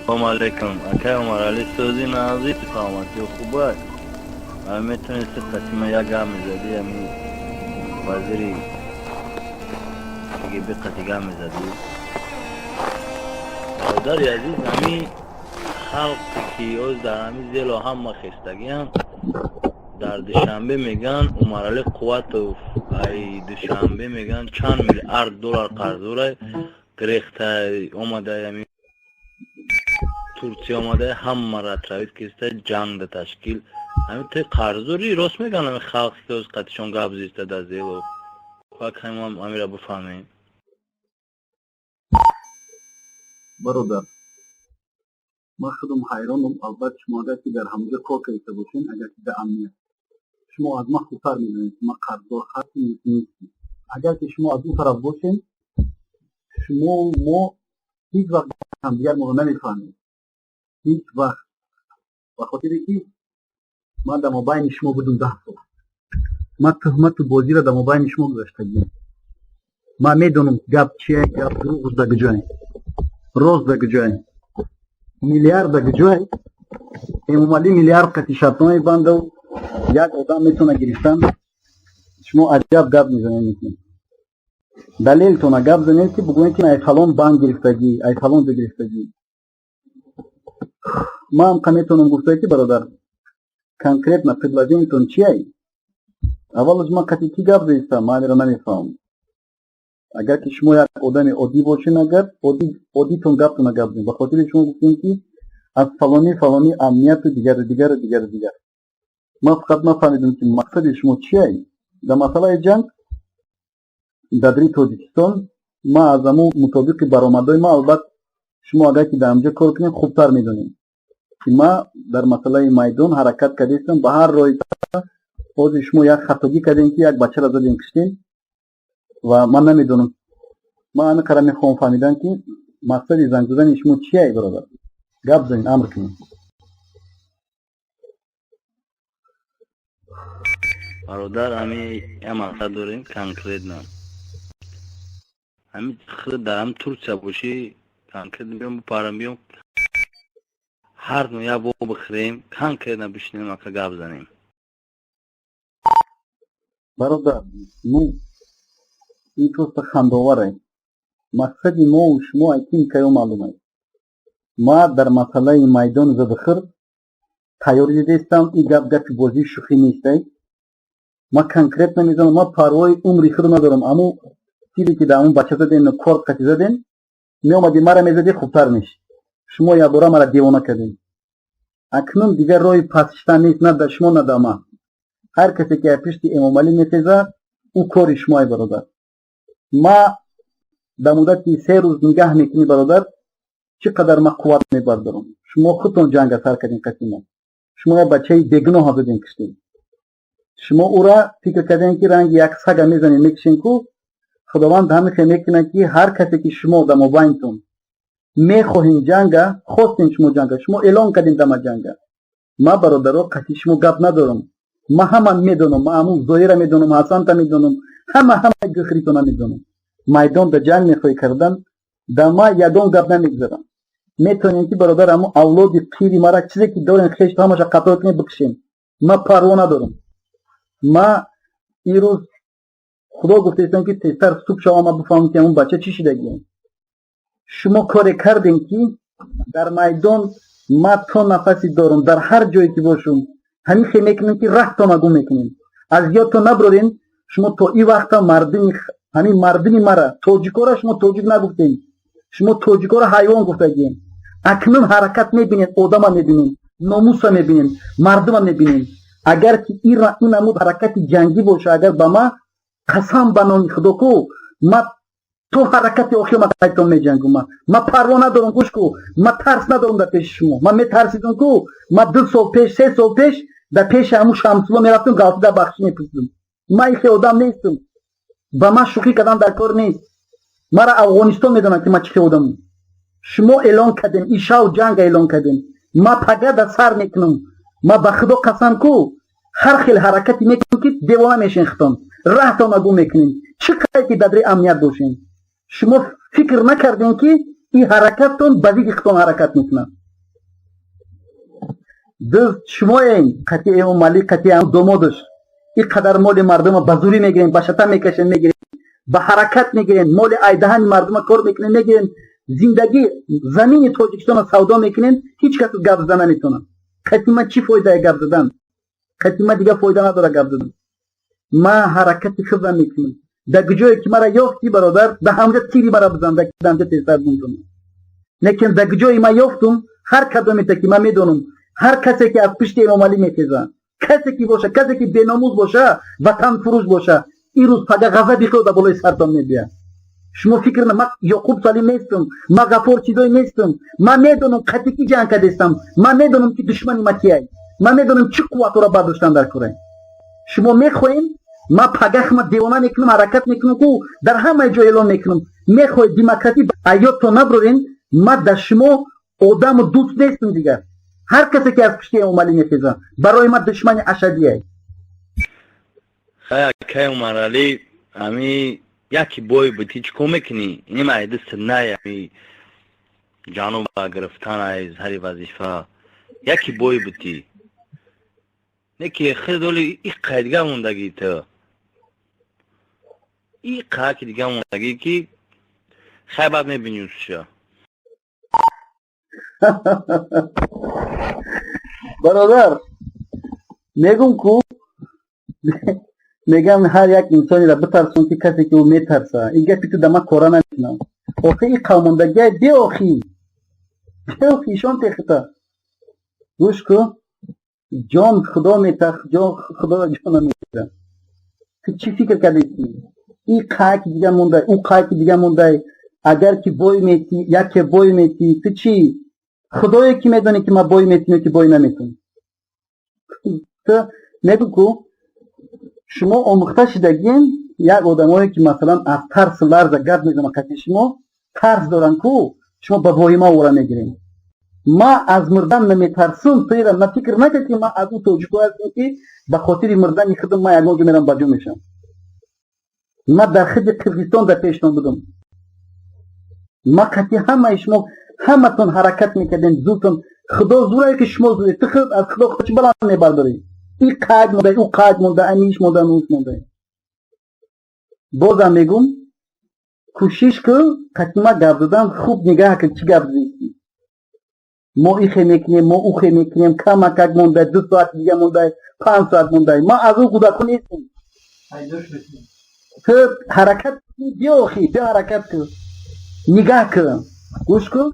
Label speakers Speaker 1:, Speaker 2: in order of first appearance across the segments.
Speaker 1: سلام علیکم. اکای عمر علی سوزی نازی تفاهماتی خوبه. میتونستی قسمه یا گام میزدی همی وزیری که بقتی گام میزدی داری عزیز همی خلقی که اوز در همی زیلو هم خستگی هم در دوشنبه میگن عمر علی قوت و ای دوشنبه میگن چند میلیارد دلار قرض گرفته اومده همی ترکیه آمده همه را تراوید کشته جنگ ده تشکیل همین توی قرضوری راست میگن همین خلق که از قطعشون گبزیسته در زیل و خواهد همین را بفهمیم.
Speaker 2: برادر ما خودم حیرانم. البته شما اگر که در همونجا کار کرده باشین، اگر که به امنیت شما از ما خوبتر میدونید که ما قرضدار خطی نیستیم. اگر که شما از اون طرف باشین ما هیچ وقت هم دیگر ما نمیفهمیم، هیچ وقت. و خاطری که ما در مابین شما بودم 10 سال، ما تهمت بازی را در مابین شما گذاشتگیم. ما میدونم گپ چیه، گپ دروغ در کجای، راست در کجای، میلیارد در کجای. امامعلی میلیارد قطعی شرطنامه بنده و یک آدم میتونه گرفتن. شما عجب گپ میزنید. دلیلتون گپ زنید که بگویید که ایفلان بانک گرفتگی، ایفلان ده گرفتگی. ما هم میتونم گفته که برادر کنکریت предложениетون چیه؟ اول از ما قطعی کی گپ زیستم من را نمیفهم. اگر که شما یک آدم عادی باشین، اگر عادیتون گپتون گپ زنید. بخاطر شما گفتین که از فلانی امنیت و دیگر. ما فقط نفهمیدم که مقصد شما چیه؟ در مسئله جنگ در تاجیکستان ما از امو مطابق برآمدهای ما، البته شما اگر که در اینجا کار کنید خوبتر میدونید که ما در مسئله میدان حرکت کردیم. به هر راهی باز شما یک خطاگی کردین که یک بچه را زدین کشتین و من نمیدونم. ما همه کار میخوام فهمیدن که مقصد زنگ زدن شما چیه برادر؟ گپ زنید، امر کنید.
Speaker 1: برادر همین یه مقصد داریم کنکریت نه. همین خود در هم ترکیه باشی کنکریت بیام پارم بیام هر نوع یا بو بخریم کنکریت نبشنیم اکا گپ زنیم.
Speaker 2: برادر این توست خنداوره. مقصد ما و شما ایتین که معلومه. ما در مسئله میدان زدخر تیاری دیستم. این گپ بازی شوخی نیسته. ما کنکریت نمیزنم. ما پروای عمری خود ندارم. اما تیری که در اون بچه زدین کار قطعی زدین می اومدی مرا میزدی خوبتر میشه. شما یا بارا مرا دیوانه کردین. اکنون دیگر روی پاسشتن نیست، نه در شما نه در ما. هر کسی که پشت امامعلی میتیزه او کار شمای برادر. ما در مدت 3 روز نگاه میکنی برادر چقدر ما قوت میبردارم. شما خودتون جنگ سر کردین قسیما. شما یه بچه بیگناه زدین کشتین. شما او را فکر کردین که رنگ یک سگ میزنین میکشین کو خداوند همیشه میکنه که هر کسی که شما در مابینتون میخواهین جنگ خواستین شما اعلان کردین در جنگ. ما برادرها قطعی شما گپ ندارم. ما همه میدونم. ما همون زهیر میدونم، حسن تا میدونم، همه گخریتون میدونم. میدان در جنگ میخوای کردن در ما یگان گپ نمیگذارم. میتونین که برادر همون اولاد پیری مرا چیزی که دارین خشت همش قطار کنین بکشین. ما پروا ندارم. ما این روز خدا گفته که تیستر صبح شما ما بفهمیم که اون بچه چی شدگیم. شما کاری کردین که در میدان ما تا نفسی دارم. در هر جایی که باشم همین خیلی میکنیم که راه تا نگو میکنیم. از یادتون نبرین شما تا این وقتا مردمی مرا توجیکو را شما توجیک نگفتین. شما توجیکو را حیوان گفتگین. اکنون حرکت میبینید، آدم میبینید، ناموس میبینید، مردم میبینید. اگر که این نمود حرکت جنگی باشه، اگر با ما قسم بنانی خدا کو ما تو حرکت آخی ما قیدتون می جنگم. ما پروا ندارم. گوش کو ما ترس ندارم در پیش شما. ما می ترسیدم کو ما 2 سال پیش 3 سال پیش در پیش همون شمسولا می رفتم گالتی در بخشی می پرسیدم. ما ایخی آدم نیستم. با ما شوخی کردن در کار نیست. ما را افغانستان میدونن که ما چی آدم. شما اعلان کردین ایشا و جنگ اعلان کردین. ما پگه در سر میکنم. ما به خدا قسم کو هر خیل حرکتی میکنم که دیوانه میشین ختم. راه تا نگو میکنین. چقدر که در امنیت باشین. شما فکر نکردین که این حرکتتون بدی اختون حرکت میکنن. دوست شما این قطعی امام مالی قطعی هم دومودش این قدر مال مردم بزوری میگیرین، با شتا میکشن میگیرین، با حرکت میگیرین، مال ایدهن مردم کار میکنین میگیرین، زندگی زمین تاجیکستان سودا میکنین، هیچ کس گپ زدن نمیتونه. قطعی چی فایده گپ زدن؟ قطعی دیگه فایده نداره گپ زدن. ما حرکت خود میکنیم. در جایی که مرا یافتی برادر، به همجا تیری مرا بزن، در همجا تیزتر میکنم. لیکن در جایی ما یافتم، هر کدومی که من میدونم، هر کسی که از پشت امام علی میخیزه، کسی که باشه، کسی که بیناموز باشه، وطن فروش باشه، این روز پگه غضبی خود بالای سرتان میبیه. شما فکر نه، من یعقوب سلیم نیستم، من غفور چیزایی نیستم. من میدونم قطعی جنگ کردستم، من میدونم که دشمنی ما کیه، من میدونم چه قوت را برداشتن در کره. شما میخواین ما پگه ما دیوانه میکنم، حرکت میکنم که در همه جای اعلان میکنم میخواید دموکراسی ایات تو نبرین. ما در شما آدم دوست نیستم دیگر. هر کسی که از پشت امام علی میخیزه برای ما دشمن اشدیه.
Speaker 1: خیلی که عمر علی امی یکی بای بودی چکو میکنی؟ اینی ما دست نه امی جانو با گرفتن از هری وظیفه یکی بای بودی نه که خیلی دولی ای قیدگاه موندگی تو ای قیدگاه دیگه موندگی که خیلی بعد میبینیوش شا.
Speaker 2: برادر میگم که میگم هر یک انسانی را بترسون که کسی که او میترسه این گپی تو دما کورا نمیکنم. آخه این قومندگی دی آخی شان تخته گوش که جان خدا میتخ جان خدا جان میتخ تو چی فکر کردی؟ این قایق دیگه مونده، اون قایق دیگه مونده. اگر که بای میتی یک بای میتی تو چی؟ خدایی که میدونه که ما بای میتونیم که بای نمیتونیم. تو نگو که شما آموخته شدگین یک آدمایی که مثلا از ترس لرز گرد میزنن قطعی شما ترس دارن که شما با بای ما ورا میگیرین. ما از مردن نمیترسون. توی را نه فکر نکرد که ما از اون توجیکو هستیم که به خاطر مردن خودم ما یکمون جو میرم بجو میشم. ما در خود قرقیزستان در پیشتون بودم. ما قطعی همه شما همه تون حرکت میکردین زودتون. خدا زورایی که شما زوری تو خود از خدا خودش بلند میبرداری. این قاعد مونده، او قاعد مونده، امیش مونده، نوش مونده. بازم میگم کوشش که قطعی ما گرد دادم خوب نگاه که چی گرد دیستی. ما ایخه میکنیم، ما اوخه میکنیم، کمک مونده، 2 ساعت دیگه مونده، 5 ساعت مونده. ما از اون خدا کنی نیستیم. تو حرکت بیا خی، بیا حرکت کن. نگاه کن. گوش کن.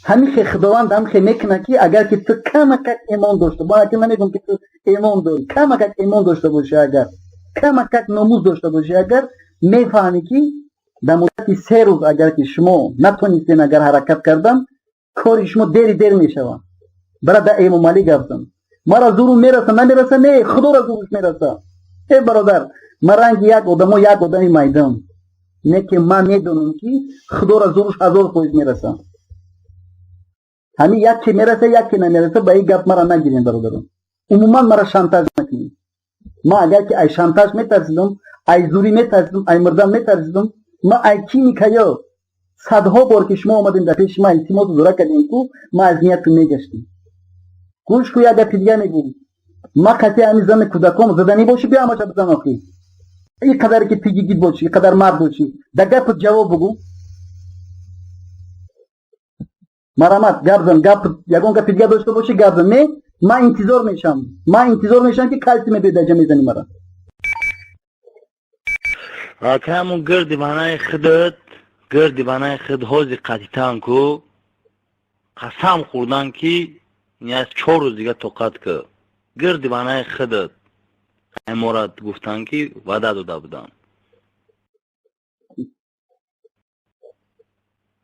Speaker 2: همیشه خداوند همیشه میکنه که اگر که تو کمک ایمان داشته باشه، که من میگم که تو ایمان داری، کمک ایمان داشته باشی، اگر کمک ناموس داشته باشی، اگر میفهمی که در مدت 3 روز اگر که شما نتونستین اگر حرکت کردن کار شما دیر میشوه. برای در امام علی گفتم مرا زور میرسه نمیرسه، نه خدا را زورش میرسه. ای برادر من رنگ یک آدمی میدم، نه که من میدونم که خدا را زورش 1000 خودش میرسه. همین یکی میرسه یکی نمیرسه، به این گپ مرا نگیرین برادران. عموما مرا شانتاژ نکنین. ما اگر که ای شانتاژ میترسیدم، ای زوری میترسیدم، ای مردن میترسیدم، ما ای کی میکایا صدها بار که شما اومدین در پیش ما التماس زورا کردین که ما از نیت میگشتیم. گوش کو یک گپ دیگه میگم، ما قطعی همین زن کودکام زدنی باشی بیا ما چه بزن آخی. این قدر که تیگید باشی، این قدر مرد باشی، در گپ جواب بگو. مرامت گردن گپ یگون گپ دیگه داشته باشی گردن نه. ما انتظار میشم که کلتی میبیده میزنی مرا.
Speaker 1: آکه همون گردبانه خود حوزی قطیتان که قسم خوردن که این از 4 روز دیگه توقت که گردبانه خودت امارات گفتن که وعده داده بودن.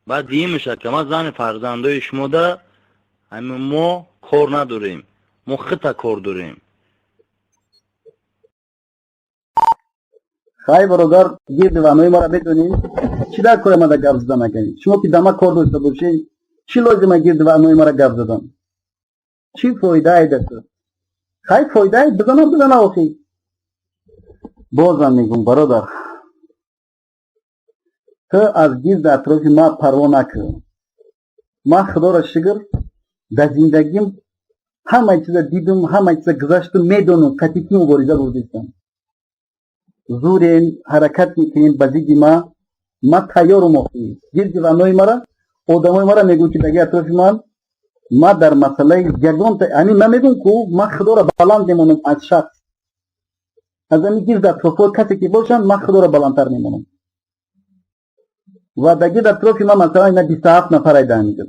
Speaker 1: بعد دیگه میشه که ما زن فرزندای شما ده همین ما کار نداریم، ما خطا کار داریم.
Speaker 2: خواهی برادر گردبانه ما را بدونیم چی در کار ما در گفت زدن نکنیم. شما که دما کار داشته باشین چی لازمه گردبانه ما را گفت زدن؟ چی فایده ای داره؟ خواهی فایده ای بزنه آخی. بازم میگم برادر تو از گرد اطراف ما پروا نکن. ما خدا را شکر در زندگیم همه چیز دیدم، همه چیز گذشتم، میدونم کتی مبارزه بردیستم. زورین حرکت میکنین بزیگی ما تیارم آخیم. گرد رانوی مرا آدمای مرا میگوید که دیگه اطراف ما در مسئله یگان یعنی من میگم که ما خدا را بلند میمونم از شخص. از این گرد اطراف کسی که باشن ما خدا را بلندتر میمونم. و دیگه در اطراف ما مثلا اینا 27 نفر ایده میگیرم.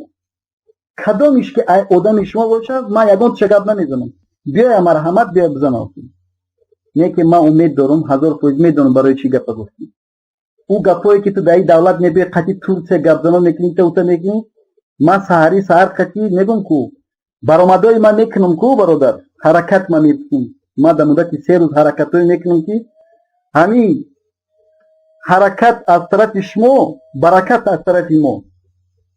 Speaker 2: کدامش که آدم شما باشه ما یگان چگاب نمیزنم. بیا مرحمت بیا بزن. نه که ما امید دارم 1000% میدونم برای چی گپ گفتیم. او گپایی که تو دای دولت نبی قتی تورسه گپ زنم میکنی تو میکنی ما سحر قتی میگم کو برآمدای ما میکنم کو برادر حرکت ما میکنم ما در مدت 3 روز حرکتای میکنم که همین حرکت از طرف شما برکت از طرف ما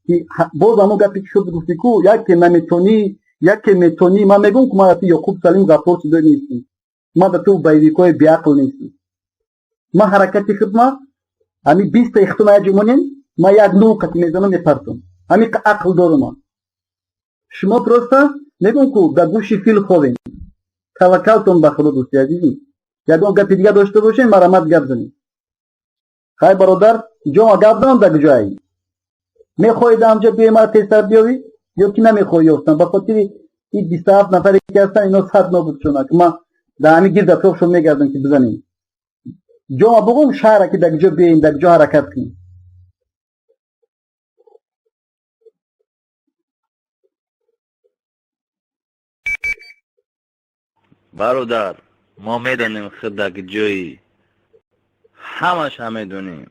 Speaker 2: که باز همون گپی که شد گفتی کو یکی نمیتونی یکی میتونی ما میگم که ما یعقوب سلیم گپور شده نیستیم ما در تو بایویکای بیعقل نیستیم ما حرکتی خدمت همین 20 اختماع جمونین ما یک نوع میزنم میپرتم همین عقل دارم شما پروستا میگم که در گوشی فیل خوبین توکلتون به خدا دوستی عزیزی یکم گپ دیگه داشته باشین مرامت گپ زنید خیر برادر جا گپ دارم در جایی میخوای همجا بیای ما تستر بیاوی یا که نمیخوای هستن به خاطر این 27 نفری که هستن اینا 100 نابود شدن که ما در همین گرد اطرافشون میگردن که بزنیم جا بگم شهر که در جا بیاییم در جا حرکت کنیم
Speaker 1: برادر ما میدونیم خود در جایی همش هم میدونیم